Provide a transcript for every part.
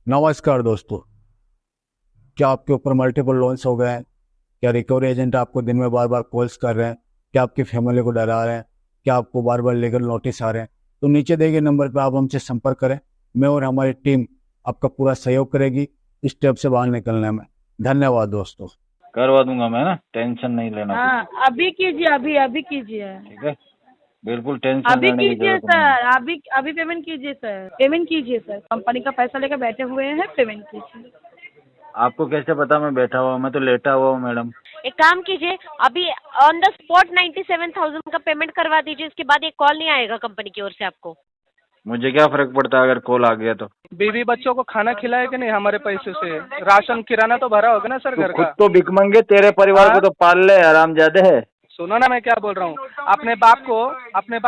नमस्कार दोस्तों। क्या आपके ऊपर मल्टीपल लोन्स हो गए हैं? क्या रिकवरी एजेंट आपको दिन में बार बार कॉल्स कर रहे हैं? क्या आपकी फैमिली को डरा रहे हैं? क्या आपको बार बार लीगल नोटिस आ रहे हैं? तो नीचे दिए गए नंबर पर आप हमसे संपर्क करें। मैं और हमारी टीम आपका पूरा सहयोग करेगी इस स्टेप से बाहर निकलने में। धन्यवाद दोस्तों। करवा दूंगा मैं ना, टेंशन नहीं लेना कुछ। हाँ, अभी कीजिए, अभी अभी कीजिए, ठीक है, बिल्कुल टेंशन अभी लेने की कीजिए जरूरत नहीं है। सर, अभी अभी पेमेंट कीजिए सर, पेमेंट कीजिए सर, कंपनी का पैसा लेकर बैठे हुए हैं, पेमेंट कीजिए। आपको कैसे पता मैं बैठा हुआ हूँ? मैं तो लेटा हुआ हूँ मैडम। एक काम कीजिए, अभी ऑन द स्पॉट 97,000 का पेमेंट करवा दीजिए, इसके बाद एक कॉल नहीं आएगा कंपनी की ओर से आपको। मुझे क्या फर्क पड़ता है अगर कॉल आ गया तो? बीवी बच्चों को खाना खिलाए कि नहीं हमारे पैसे से? राशन किराना तो भरा होगा ना सर तू घर खुद का? तो भिखमंगे, तेरे परिवार हाँ? को तो पाल ले हरामजादे है। सुनो ना मैं क्या बोल रहा हूँ, अपने बाप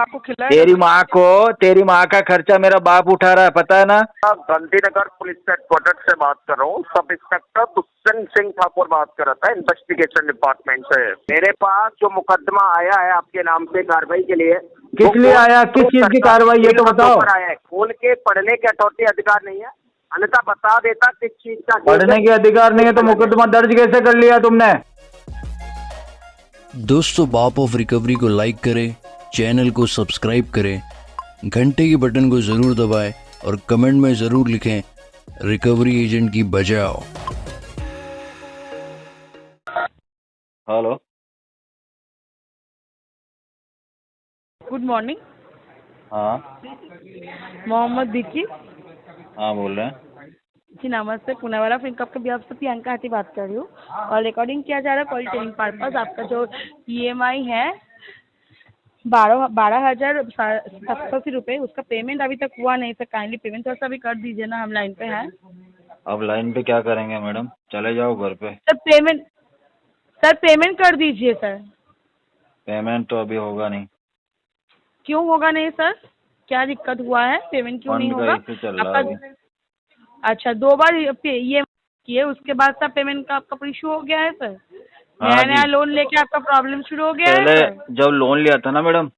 को खिलाए तेरी माँ का खर्चा मेरा बाप उठा रहा है, पता है ना? गांधीनगर पुलिस हेडक्वार्टर से बात कर रहा हूँ। सब इंस्पेक्टर दुष्यंत सिंह ठाकुर बात कर रहा था, इन्वेस्टिगेशन डिपार्टमेंट से। मेरे पास जो मुकदमा आया है आपके नाम से कार्रवाई के लिए, किस लिए आया? किस चीज की कार्रवाई, ये तो बताओ। आया है, खोल के पढ़ने के अथॉरिटी अधिकार नहीं है, अन्यथा बता देता किस चीज का। पढ़ने के अधिकार नहीं है तो मुकदमा दर्ज कैसे कर लिया तुमने? दोस्तों, बाप ऑफ रिकवरी को लाइक करें, चैनल को सब्सक्राइब करें, घंटे के बटन को ज़रूर दबाएं और कमेंट में ज़रूर लिखें, रिकवरी एजेंट की बजाओ। हेलो, गुड मॉर्निंग, हाँ मोहम्मद बिकी। हाँ बोल रहे हैं। जी नमस्ते, पुणे वाला फिल्म कप के बिहाफ से प्रियंका हाथी बात कर रही हूँ और रिकॉर्डिंग किया जा रहा है कॉल टेलिंग पर्पज। आपका जो ईएमआई है 12,780 रुपये, उसका पेमेंट अभी तक हुआ नहीं सर। काइंडली पेमेंट थोड़ा सा भी कर दीजिए ना, हम लाइन पे हैं। अब लाइन पे क्या करेंगे मैडम? चले जाओ घर पे। सर पेमेंट कर दीजिए सर। पेमेंट तो अभी होगा नहीं। क्यों होगा नहीं सर? क्या दिक्कत हुआ है? पेमेंट क्यों नहीं फंड का होगा इशू चल रहा है अभी। अच्छा, 2 बार ये किए, उसके बाद सब पेमेंट का आपका इशू हो गया है सर? हाँ नया जी, नया लोन लेके आपका प्रॉब्लम शुरू हो गया है पहले सर? जब लोन लिया था ना मैडम,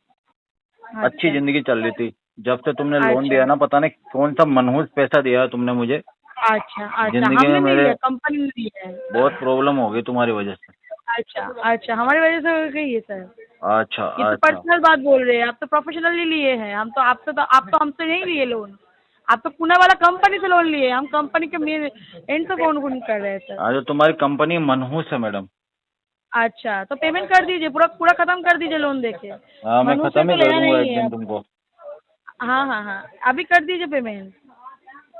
अच्छी अच्छा जिंदगी चल रही थी। जब से तुमने लोन अच्छा दिया ना, पता नहीं कौन सा मनहूस पैसा दिया है तुमने मुझे। अच्छा अच्छा, जिंदगी में हमने नहीं मेरे लिया, कंपनी ने लिया है। बहुत प्रॉब्लम हो गई तुम्हारी वजह से। अच्छा अच्छा, हमारी वजह से हो गई है सर? अच्छा ये तो अच्छा, पर्सनल बात बोल रहे हैं, आप तो प्रोफेशनली लिए हैं। हम तो आप तो हमसे नहीं लिए लोन, आप तो पुणे वाला कंपनी से लोन लिए। हम कंपनी के मेन एंड से फोन कर रहे हैं सर। आज तुम्हारी कंपनी मनहूस है मैडम। अच्छा, तो पेमेंट कर दीजिए, पूरा पूरा खत्म कर दीजिए लोन देके। हाँ, मैं मनुष्य खत्म को ही कर लेना दूंगा नहीं एक है। दिन तुमको। हाँ हाँ हाँ, अभी कर दीजिए पेमेंट।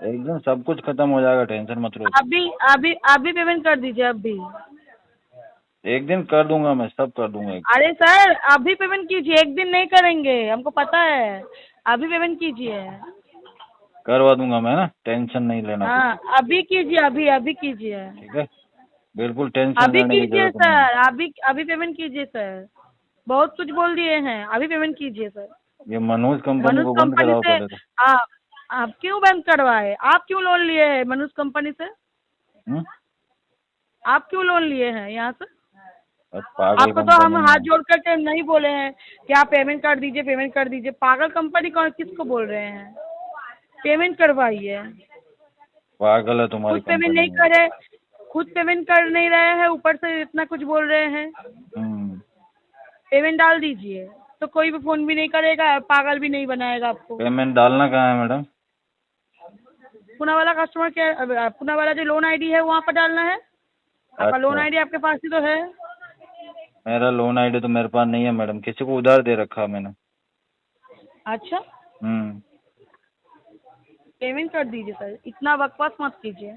एक दिन सब कुछ खत्म हो जाएगा, टेंशन मत लो। अभी अभी अभी पेमेंट कर दीजिए अभी। एक दिन कर दूंगा, मैं सब कर दूंगा एक। अरे सर अभी पेमेंट कीजिए, एक दिन नहीं करेंगे, हमको पता है। अभी पेमेंट कीजिए। करवा दूंगा मैं ना, टेंशन नहीं लेना कुछ। हाँ अभी कीजिए, अभी अभी कीजिए, ठीक है, बिल्कुल टेंशन अभी लेने की कीजिए जरूरत नहीं है। सर, अभी अभी पेमेंट कीजिए सर। बहुत कुछ बोल दिए हैं, अभी पेमेंट कीजिए सर। ये मनहूस कंपनी मनुष्य को बंद कंपनी कराओ से पहले तो। आप आप क्यों बंद करवाए? आप क्यों लोन लिए हैं मनुष्य कंपनी से? हम्म? आप क्यों लोन लिए हैं यहाँ से? अब पागल आपको तो हम कंपनी हाथ है। जोड़ करके नहीं बोले हैं कि आप पेमेंट कर दीजिए, पेमेंट कर दीजिए। पागल कंपनी कौन, किसको बोल रहे हैं? पेमेंट करवाइए। पागल है तुम्हारी खुद पेमेंट नहीं कंपनी। करे, खुद पेमेंट कर नहीं रहे हैं, ऊपर से इतना कुछ बोल रहे हैं। हम्म, पेमेंट डाल दीजिए तो कोई भी फोन भी नहीं करेगा, पागल भी नहीं बनाएगा आपको। पेमेंट डालना कहाँ है मैडम? पुणे वाला कस्टमर केयर, पुणे वाला जो लोन आईडी है वहाँ पर डालना है। आपका लोन अच्छा, आईडी आपके पास ही तो है। मेरा लोन आईडी तो मेरे पास नहीं है मैडम, किसी को उधार दे रखा है मैंने। अच्छा, हम्म, पेमेंट कर दीजिए सर, इतना बकवास मत कीजिए।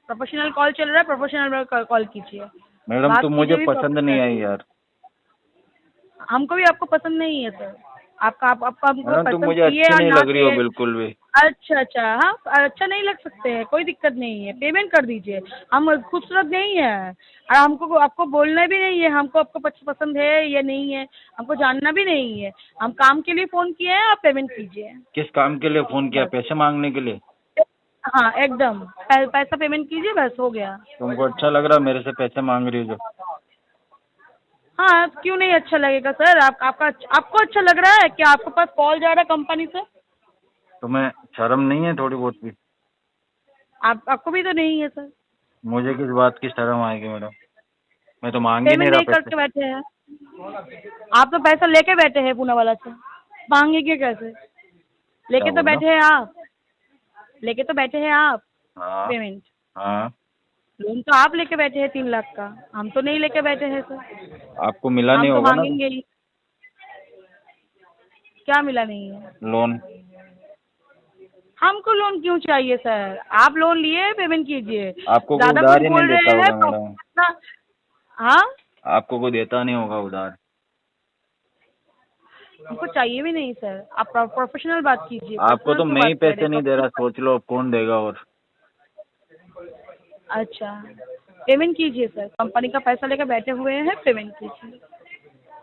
प्रोफेशनल कॉल चल रहा है, प्रोफेशनल कॉल कीजिए। मैडम बात तुम मुझे कीजिए भी पसंद नहीं आई प्रोफेशनली। यार। हमको भी आपको पसंद नहीं है सर। आपका हमको मैडम तुम पसंद मुझे किए अच्छी या नहीं ना लग रही हो किए। बिल्कुल भी। अच्छा अच्छा, हाँ अच्छा नहीं लग सकते हैं, कोई दिक्कत नहीं है, पेमेंट कर दीजिए। हम खूबसूरत नहीं है और हमको आपको बोलना भी नहीं है हमको आपको पसंद है या नहीं है, हमको जानना भी नहीं है। हम काम के लिए फ़ोन किए हैं, आप पेमेंट कीजिए किस काम के लिए फोन किया? बस। पैसे मांगने के लिए? हाँ एकदम, पैसा पेमेंट कीजिए, बस हो गया। तुमको अच्छा लग रहा है मेरे से पैसे मांग रही हो जो? हाँ क्यों नहीं अच्छा लगेगा सर? आपको अच्छा लग रहा है क्या? आपके पास कॉल जा रहा है कंपनी से? तुम्हें शर्म नहीं है थोड़ी बहुत भी? आपको भी तो नहीं है सर। मुझे किस बात की शर्म आएगी मैडम? मैं तो मांग ही नहीं पेमेंट रहा नहीं करके पैसे। बैठे हैं आप, तो पैसा लेके बैठे हैं पूना वाला से, मांगेंगे कैसे? लेके तो बोल रहा? बैठे हैं आप, लेके तो बैठे हैं आप हाँ पेमेंट। हाँ। लोन तो आप लेके बैठे हैं 3 लाख का, हम तो नहीं लेके बैठे हैं सर। आपको मिला हम नहीं तो होगा ना मांगेंगे ही। क्या मिला नहीं है? लोन? हमको लोन क्यों चाहिए सर? आप लोन लिए, पेमेंट कीजिए। आपको कोई ज्यादा उधार कुछ ही नहीं बोल देता रहे हैं होगा तो मैडम। अपना। हाँ, आपको कोई देता नहीं होगा उधार। हमको चाहिए भी नहीं सर। आप प्रोफेशनल बात कीजिए। आपको तो personal क्यों मैं ही बात कर पैसे रहे नहीं हैं? दे रहा, सोच लो अब कौन देगा। और अच्छा, पेमेंट कीजिए सर। कंपनी का पैसा लेकर बैठे हुए हैं, पेमेंट कीजिए।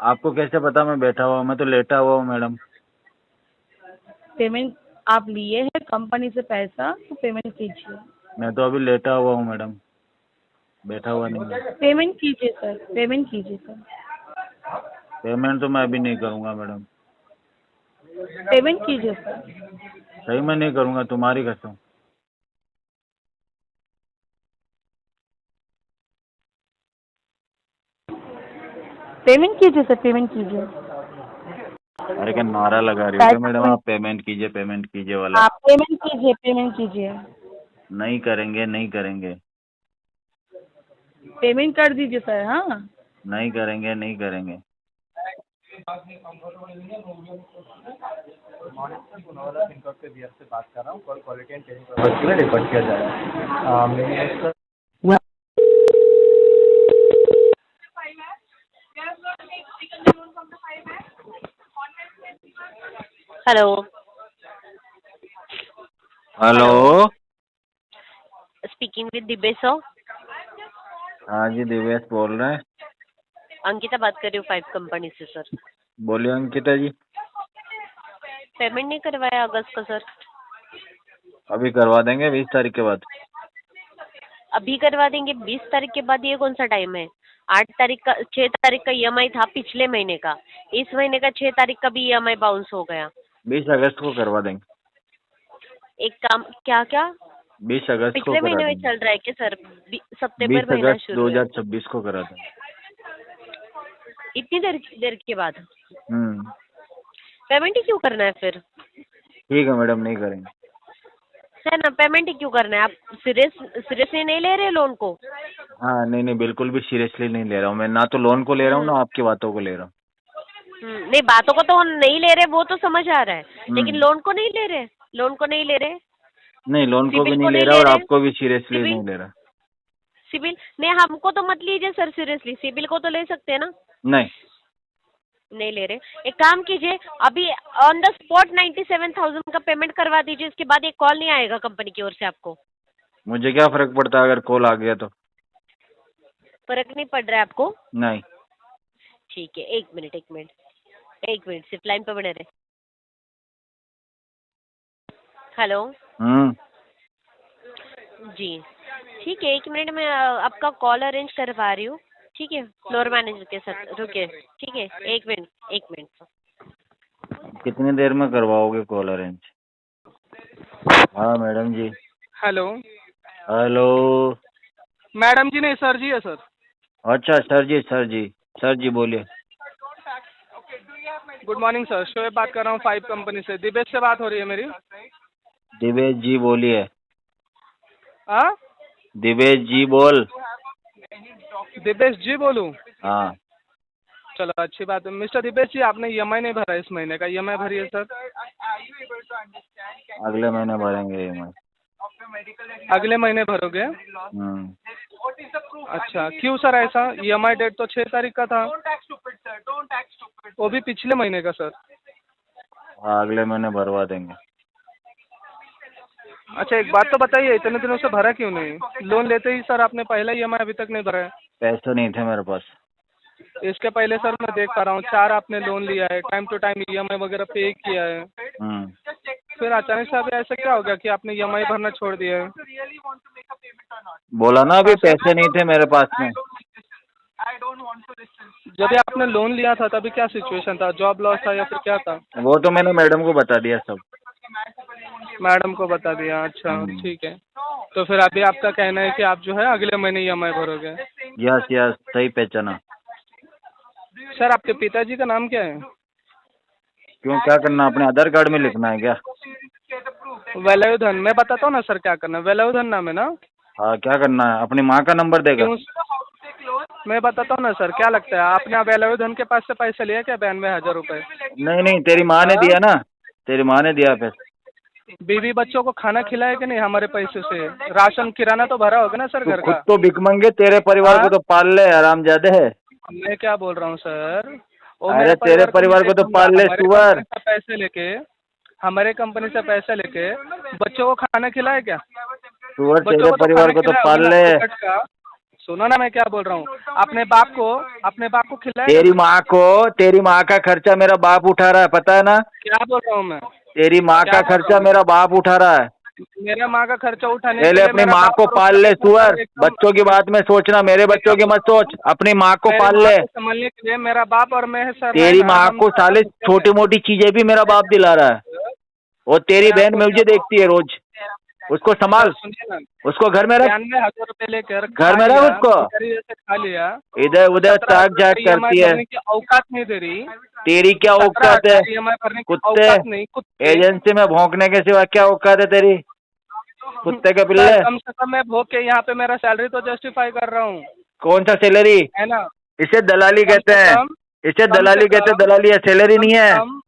आपको कैसे पता मैं बैठा हुआ हूँ? मैं तो लेटा हुआ हूँ मैडम। पेमेंट आप लिए हैं कंपनी से पैसा, तो पेमेंट कीजिए। मैं तो अभी लेटा हुआ हूँ मैडम, बैठा हुआ नहीं हूँ। पेमेंट कीजिए सर, पेमेंट कीजिए सर। पेमेंट तो मैं अभी नहीं करूँगा मैडम, पेमेंट कीजिए सर। सही मैं नहीं करूँगा, तुम्हारी कसम। पेमेंट कीजिए सर, पेमेंट कीजिए। अरे क्या नारा लगा रही हो क्या मैडम आप? पेमेंट कीजिए वाला। आप पेमेंट कीजिए, पेमेंट कीजिए। नहीं करेंगे, नहीं करेंगे, पेमेंट कर दीजिए सर। हाँ, नहीं करेंगे, नहीं करेंगे। Hello. Hello. Speaking with Dibesh sir. हाँ जी, दिवेश बोल रहे हैं। अंकिता बात कर रही हूँ 5 कंपनी से सर। बोलिए अंकिता जी। पेमेंट नहीं करवाया अगस्त का सर। अभी करवा देंगे 20 तारीख के बाद। अभी करवा देंगे 20 तारीख के बाद? ये कौन सा टाइम है? 6 तारीख का EMI था पिछले महीने का, इस महीने का 6 तारीख का भी EMI बाउंस हो गया। 20 अगस्त को करवा देंगे। एक काम, क्या क्या 20 अगस्त को पिछले करा महीने में देंगे। चल रहा है क्या सर? 20 सितंबर महीना अगस्त शुरू है, 2026 को करा देंगे। इतनी देर के बाद हम्म, पेमेंट ही क्यों करना है फिर? ठीक है मैडम, नहीं करेंगे। है ना, पेमेंट ही क्यों करना है? आप सीरियसली नहीं ले रहे लोन को? हाँ नहीं नहीं, बिल्कुल भी सीरियसली नहीं ले रहा हूँ मैं, ना तो लोन को ले रहा हूँ ना आपकी बातों को ले रहा हूँ। नहीं, बातों को तो हम नहीं ले रहे, वो तो समझ आ रहा है, लेकिन लोन को नहीं ले रहे, लोन को नहीं ले रहे। नहीं, लोन को भी सिबिल नहीं को ले नहीं रहा ले और रहे। आपको भी सीरियसली सिबिल नहीं ले रहा। सिबिल नहीं, हमको तो मत लीजिए सर सीरियसली, सिबिल को तो ले सकते हैं ना? नहीं, नहीं ले रहे। एक काम कीजिए, अभी ऑन द स्पॉट 97,000 का पेमेंट करवा दीजिए, इसके बाद एक कॉल नहीं आएगा कंपनी की ओर से आपको। मुझे क्या फर्क पड़ता है अगर कॉल आ गया तो? फर्क नहीं पड़ रहा है आपको? नहीं। ठीक है, एक मिनट सिर्फ लाइन पे बने रहे। हेलो। जी ठीक है, 1 मिनट में आपका कॉल अरेंज करवा रही हूँ। ठीक है, फ्लोर मैनेजर के साथ रुकिए। ठीक है, एक मिनट। कितनी देर में करवाओगे कॉल अरेंज? हाँ मैडम जी। हेलो। हेलो। मैडम जी नहीं, सर जी है सर। अच्छा सर जी बोलिए। गुड मॉर्निंग सर, शोएब बात कर रहा हूँ 5 कंपनी से। दिबेश से बात हो रही है मेरी? दिवेश जी बोलिए। हाँ, दिवेश जी बोल। दिबेश जी बोलूँ? हाँ। चलो अच्छी बात है। मिस्टर दिबेश जी, आपने EMI नहीं भरा इस महीने का, EMI भरिए सर। अगले महीने भरेंगे EMI। अगले महीने भरोगे? अच्छा, क्यों सर ऐसा? EMI डेट तो 6 तारीख का था, वो भी पिछले महीने का सर। हाँ, अगले महीने भरवा देंगे। अच्छा, एक बात तो बताइए, इतने दिनों से भरा क्यों नहीं? लोन लेते ही सर आपने पहला EMI अभी तक नहीं भरा है। पैसे नहीं थे मेरे पास। इसके पहले सर मैं देख पा रहा हूँ 4 आपने लोन लिया है, टाइम टू टाइम EMI वगैरह पे किया है, फिर अचानक से अभी ऐसा क्या हो गया कि आपने EMI भरना छोड़ दिया है? बोला ना अभी पैसे नहीं थे मेरे पास में। जब भी आपने लोन लिया था तभी क्या सिचुएशन था? जॉब लॉस था या फिर क्या था? वो तो मैंने मैडम को बता दिया सब। मैडम को बता दिया? अच्छा ठीक है। तो फिर अभी आपका कहना है कि आप जो है अगले महीने EMI भरोगे। यस यस, सही पहचाना। सर आपके पिताजी का नाम क्या है? क्यों, क्या करना, अपने आधार कार्ड में लिखना है क्या? वेलायुधन। मैं बताता हूँ ना सर क्या करना है। वेलायुधन नाम है ना? हाँ, क्या करना है, अपनी माँ का नंबर देगा? क्यों? मैं बताता हूँ ना सर क्या लगता है, आपने वेलायुधन के पास से पैसे लिया क्या 92,000 रुपए? नहीं नहीं, तेरी माँ ने दिया ना, तेरी माँ ने दिया पैसे। बीवी बच्चों को खाना खिलाया कि नहीं हमारे पैसे से? राशन किराना तो भरा होगा ना सर तू घर खुद का? तो भिखमंगे, तेरे परिवार को तो पाल ले हरामजादे है। मैं क्या बोल रहा हूँ सर, वो अरे मेरे तेरे परिवार को तो पाल ले, सुअर। हमारे कंपनी से पैसे लेके बच्चों को खाना खिलाया क्या? सुअर, बच्चों तेरे को तो परिवार खाना को तो खिलाया पाल होगा ना, ले। फुकट का। सुनो ना मैं क्या बोल रहा हूँ, अपने बाप को खिलाया तेरी क्या? माँ को, तेरी माँ का खर्चा मेरा बाप उठा रहा है, पता है ना? क्या बोल रहा हूँ मैं? तेरी माँ क्या का बोल रहा खर्चा हूँ? मेरा बाप उठा रहा है। मेरा माँ का खर्चा उठाने के पहले लिए अपनी मेरा माँ बाप को और पाल उसका ले पैसा सुअर, एकदम। बच्चों की बात में सोचना, मेरे मैं क्या बच्चों की बोल मत रहा हूँ? सोच, अपनी माँ को मेरी पाल माँ ले। को संभालने के लिए मेरा बाप और मैं सर तेरी है ना, माँ हम को दोनों साले रुपये छोटी में। मोटी चीजें भी मेरा बाप दिला रहा है, और तेरी मैं बहन आपको क्या मुझे देखती है रोज। उसको सर संभाल, सुनिए ना, उसको घर में रख, 92,000 रुपये लेकर घर खा में रख लिया, उसको। भिखारी जैसे खा लिया। इधर उधर 17,000 ताक झाक रुपये EMI करती है, भरने की औकात नहीं दे रही। तेरी क्या औकात है? 17,000 EMI भरने की कुत्ते, औकात नहीं, कुत्ते। एजेंसी में भौंकने के सिवा क्या औकात है तेरी, कुत्ते के सर पिल्ले? कम से कम मैं भोग के यहाँ पे मेरा सैलरी तो जस्टिफाई कर रहा हूँ, कौन सा सैलरी? है ना? इसे दलाली कम कहते से हैं, कम इसे कम से दलाली कहते हैं, कम दलाली है, सैलरी कम नहीं से है। कम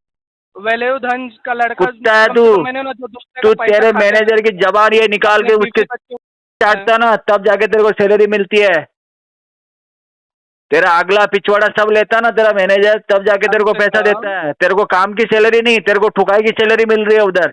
वेलायुधन का लड़का कुत्ता है कम तू, से कम मैंने ना जो दूसरे का तू पैसा तेरे खा के मैनेजर की जबान ये निकाल अपने के बीवी उसके बच्चों चाटता ना, तब जाके तेरे को सैलरी मिलती है। तेरा अगला पिछवाड़ा सब लेता ना तेरा मैनेजर, तब जाके तेरे को पैसा देता है। तेरे को काम की सैलरी नहीं, तेरे को ठुकाई की सैलरी मिल रही है उधर।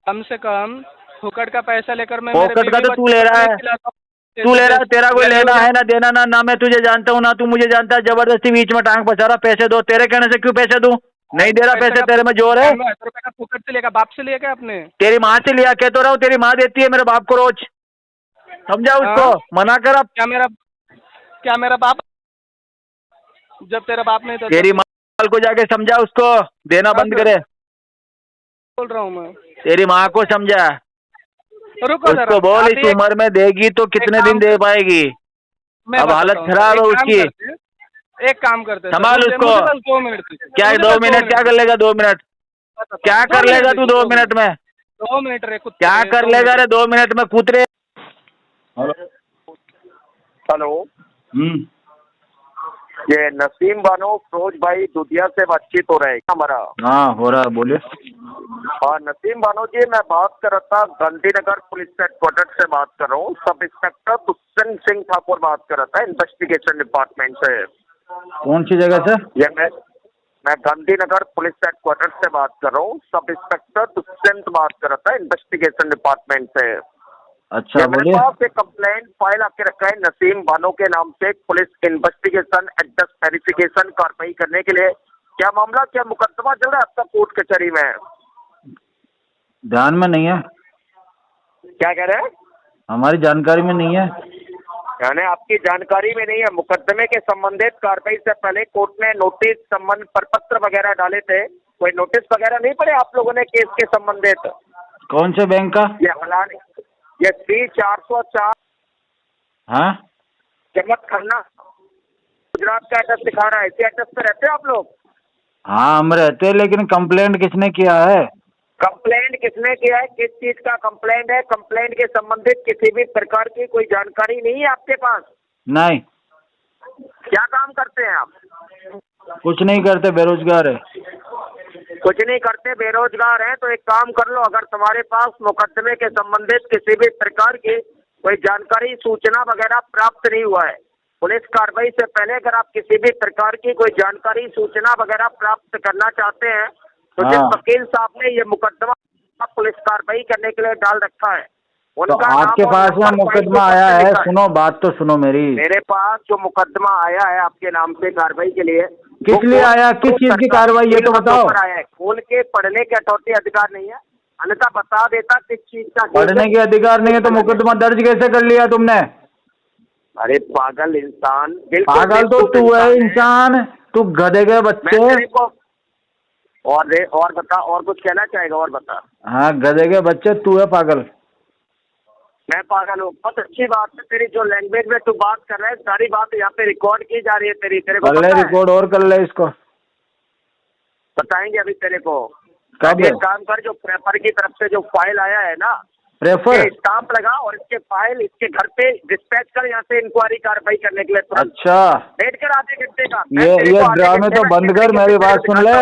कम से कम फुकट का पैसा लेकर मैं मेरे फोकट का बीवी तो तू बच्चों ले को रहा नहीं है, खिलाता हूँ। तू ले रहा है, तेरा कोई लेना है वेलायुधन ना देना ना, ना मैं तुझे जानता हूँ ना तू मुझे जानता है। जबरदस्ती बीच में टांग पसा रहा, पैसे दो, तेरे कहने से क्यों पैसे दूं? नहीं दे रहा पैसे, तेरे में जोर है? 92,000 रुपये का फुकट से लेकर बाप से लिया क्या आपने? तेरी माँ से लिया, कह तो रहा हूँ, तेरी माँ देती है मेरे बाप को रोज, समझा उसको, हाँ? मना कर अब। क्या मेरा बाप, जब तेरा बाप नहीं था तेरी तब माँ को जाके समझा उसको, देना हाँ बंद सर, करे। बोल रहा हूँ मैं। तेरी माँ को समझा, रुको जरा, उसको बोल आप इस उम्र में देगी तो कितने दिन दे पाएगी? मैं अब बताता हालत हूँ खराब है उसकी, एक काम करते हैं, संभाल मुझे उसको। मुझे बस 2 मिनट दीजिए। क्या मुझे 2 बस 2 मिनट क्या मिनट कर लेगा? 2 मिनट दीजिए। क्या 2 कर मिनट लेगा तू? दीजिए, 2 मिनट में 2 मिनट रे कुत्ते, क्या कर 2 लेगा मिनट। रे? 2 मिनट में कूतरे। हेलो, ये नसीम बानो फिरोज भाई दुधिया से बातचीत हो रहा है हमारा? हाँ हो रहा है, बोलिए। हाँ नसीम बानो जी, मैं बात कर रहा था, गांधीनगर पुलिस हेडक्वार्टर से बात कर रहा हूँ। सब इंस्पेक्टर दुष्यंत सिंह ठाकुर बात कर रहा था, इन्वेस्टिगेशन डिपार्टमेंट से। कौन सी जगह से? ये मैं गांधीनगर पुलिस हेडक्वार्टर से बात कर रहा हूँ। सब इंस्पेक्टर दुष्यंत बात कर रहा था, इन्वेस्टिगेशन डिपार्टमेंट से। अच्छा ये मेरे बोलिए। पास एक कंप्लेंट फाइल आके रखा है नसीम बानो के नाम से, पुलिस इन्वेस्टिगेशन एड्रेस वेरिफिकेशन कार्रवाई करने के लिए। क्या मामला, क्या मुकदमा चल रहा है आपका कोर्ट कचहरी में? ध्यान में नहीं है, क्या कह रहे हैं? हमारी जानकारी में नहीं है। यानी आपकी जानकारी में नहीं है? मुकदमे के संबंधित कार्रवाई से पहले कोर्ट ने नोटिस संबंध प्रपत्र वगैरह डाले थे, कोई नोटिस वगैरह नहीं पड़े आप लोगों ने केस के संबंधित? कौन से बैंक का? ये हलाने, ये C404 हाँ जमत खन्ना गुजरात का एड्रेस दिखा रहा है। इसी एड्रेस पे रहते हैं आप लोग? हाँ हम रहते हैं, लेकिन कंप्लेंट किसने किया है? कंप्लेंट किसने किया है? किस चीज का कंप्लेंट है? कंप्लेंट के संबंधित किसी भी प्रकार की कोई जानकारी नहीं है आपके पास? नहीं, क्या काम करते हैं आप? कुछ नहीं करते, बेरोजगार है। कुछ नहीं करते, बेरोजगार हैं? तो एक काम कर लो, अगर तुम्हारे पास मुकदमे के संबंधित किसी भी प्रकार की कोई जानकारी सूचना वगैरह प्राप्त नहीं हुआ है, पुलिस कार्रवाई से पहले अगर आप किसी भी प्रकार की कोई जानकारी सूचना वगैरह प्राप्त करना चाहते हैं, तो जिस वकील साहब ने ये मुकदमा पुलिस कार्रवाई करने के लिए डाल रखा है, तो आपके पास में मुकदमा आया है? सुनो, बात तो सुनो मेरी। मेरे पास जो मुकदमा आया है आपके नाम से कार्रवाई के लिए, किस लिए आया, किस चीज की कार्रवाई, ये तो बताओ। आया है, खोल के पढ़ने के अथॉरिटी अधिकार नहीं है, अन्यथा बता देता किस चीज का। पढ़ने के अधिकार नहीं है तो मुकदमा दर्ज कैसे कर लिया तुमने? अरे पागल इंसान, पागल तो तू है इंसान, तू गधे के बच्चे। और बता, और कुछ कहना चाहेगा? और बता। हाँ गधे के बच्चे, तू है पागल। मैं पागल हूँ? बहुत अच्छी बात है। तेरी जो लैंग्वेज में तू बात कर रहा है सारी बात यहाँ पे रिकॉर्ड की जा रही है तेरी, तेरे को कर ले पता है? रिकॉर्ड और कर ले इसको। बताएंगे अभी तेरे को। कब? एक काम कर, जो प्रेफर की तरफ से जो फाइल आया है ना, प्रेफर स्टाम्प लगा और इसके फाइल इसके घर पे डिस्पैच कर, यहाँ से इंक्वायरी कार्रवाई करने के लिए तुरंत। अच्छा, वेट कर आधे घंटे का। ये ड्रामे तो बंद कर, मेरी बात सुन ले,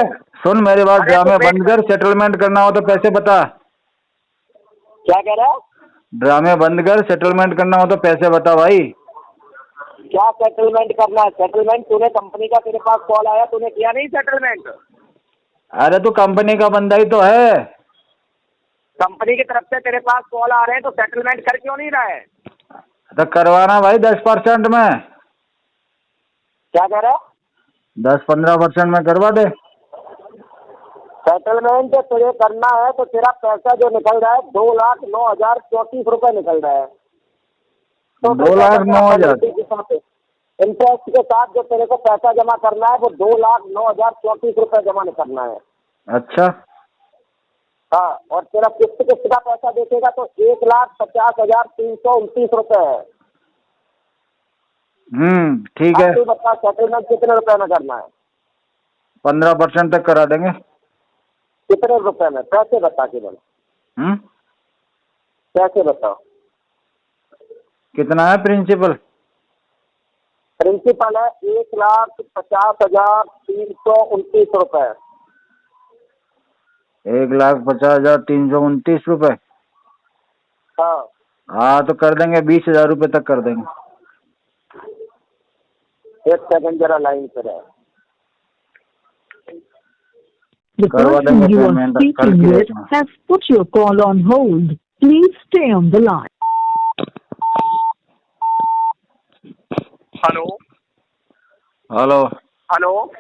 सुन मेरी बात, ड्रामे बंद कर, सेटलमेंट करना हो तो पैसे बता। क्या कह रहा है? ड्रामे बंद कर, सेटलमेंट करना हो तो पैसे बता भाई। क्या सेटलमेंट करना है? सेटलमेंट तूने कंपनी का, तेरे पास कॉल आया, तूने किया नहीं सेटलमेंट? अरे तू कंपनी का बंदा ही तो है। कंपनी की तरफ से तेरे पास कॉल आ रहे हैं तो सेटलमेंट कर क्यों नहीं रहा है? तो करवाना भाई 10% में। क्या कह रहा है? 10-15% में करवा दे। सेटलमेंट तुझे करना है तो तेरा पैसा जो निकल रहा है 2,09,034 रुपए निकल रहा है। तो 2,09,000 इंटरेस्ट के साथ जो तेरे को पैसा जमा करना है वो 2,09,034 रुपए जमा करना है। अच्छा, हाँ, और तेरा किस्त का पैसा देखेगा तो 1,50,329 रुपए है। ठीक है। तू बता सेटलमेंट कितने रुपए में करना है? 15% तक करा देंगे। कितने रुपए में? पैसे बता केवल, पैसे बताओ। कितना है प्रिंसिपल? प्रिंसिपल है 1,50,329 रुपए। 1,50,329 रुपए। हाँ हाँ, तो कर देंगे 20,000 रुपए तक कर देंगे। एक सेकंड जरा लाइन पे रहे। The person you are speaking with has put your call on hold. Please stay on the line. Hello hello. Hello,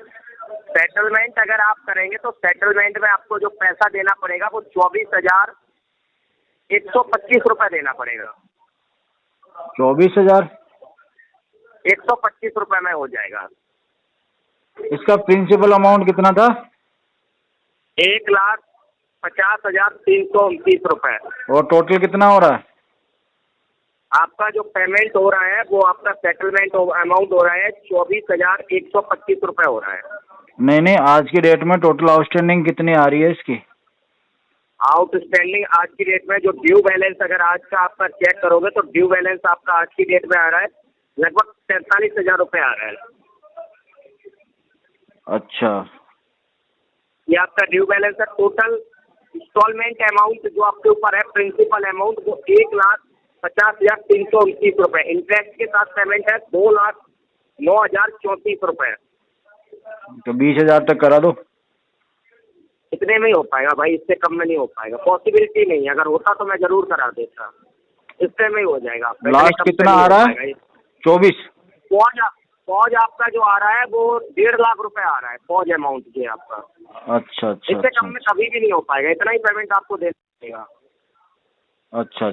settlement अगर आप करेंगे तो सेटलमेंट में आपको जो पैसा देना पड़ेगा वो 24,125 रुपए देना पड़ेगा। 24,000? 125 रुपए में हो जाएगा। इसका प्रिंसिपल अमाउंट कितना था? 1,50,329 रुपए। और टोटल कितना हो रहा है? आपका जो पेमेंट हो रहा है वो आपका सेटलमेंट अमाउंट हो रहा है 24,125 रुपए हो रहा है। नहीं, आज की डेट में टोटल आउटस्टैंडिंग कितनी आ रही है इसकी? आउटस्टैंडिंग आज की डेट में जो ड्यू बैलेंस अगर आज का आपका चेक करोगे तो ड्यू बैलेंस आपका आज की डेट में आ रहा है लगभग 43,000 रुपए आ रहा है। अच्छा, ये आपका ड्यू बैलेंस है। टोटल इंस्टॉलमेंट अमाउंट जो आपके ऊपर है प्रिंसिपल अमाउंट वो 1,50,329 रुपए। इंटरेस्ट के साथ पेमेंट है 2,09,034 रुपए। तो 20,000 तक करा दो। इतने में ही हो पाएगा भाई, इससे कम में नहीं हो पाएगा, पॉसिबिलिटी नहीं है। अगर होता तो मैं जरूर करा देता, इतने में ही हो जाएगा। लास्ट कितना आ रहा है? 24। फौज आपका जो आ रहा है वो 1.5 लाख रुपए आ रहा है फौज अमाउंट जो है आपका। अच्छा। इससे कम में कभी भी नहीं हो पाएगा, इतना ही पेमेंट आपको देना पड़ेगा। अच्छा।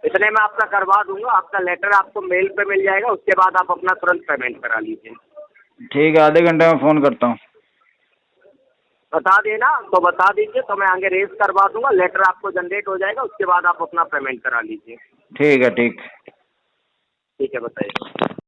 इतने में आपका करवा दूंगा, आपका लेटर आपको मेल पे मिल जाएगा, उसके बाद आप अपना तुरंत पेमेंट करा लीजिए। ठीक है, आधे घंटे में फोन करता हूँ। बता देना तो बता दीजिए, तो मैं आगे रेज करवा दूंगा, लेटर आपको जनरेट हो जाएगा, उसके बाद आप अपना पेमेंट करा लीजिए। ठीक है। ठीक है, बताइए।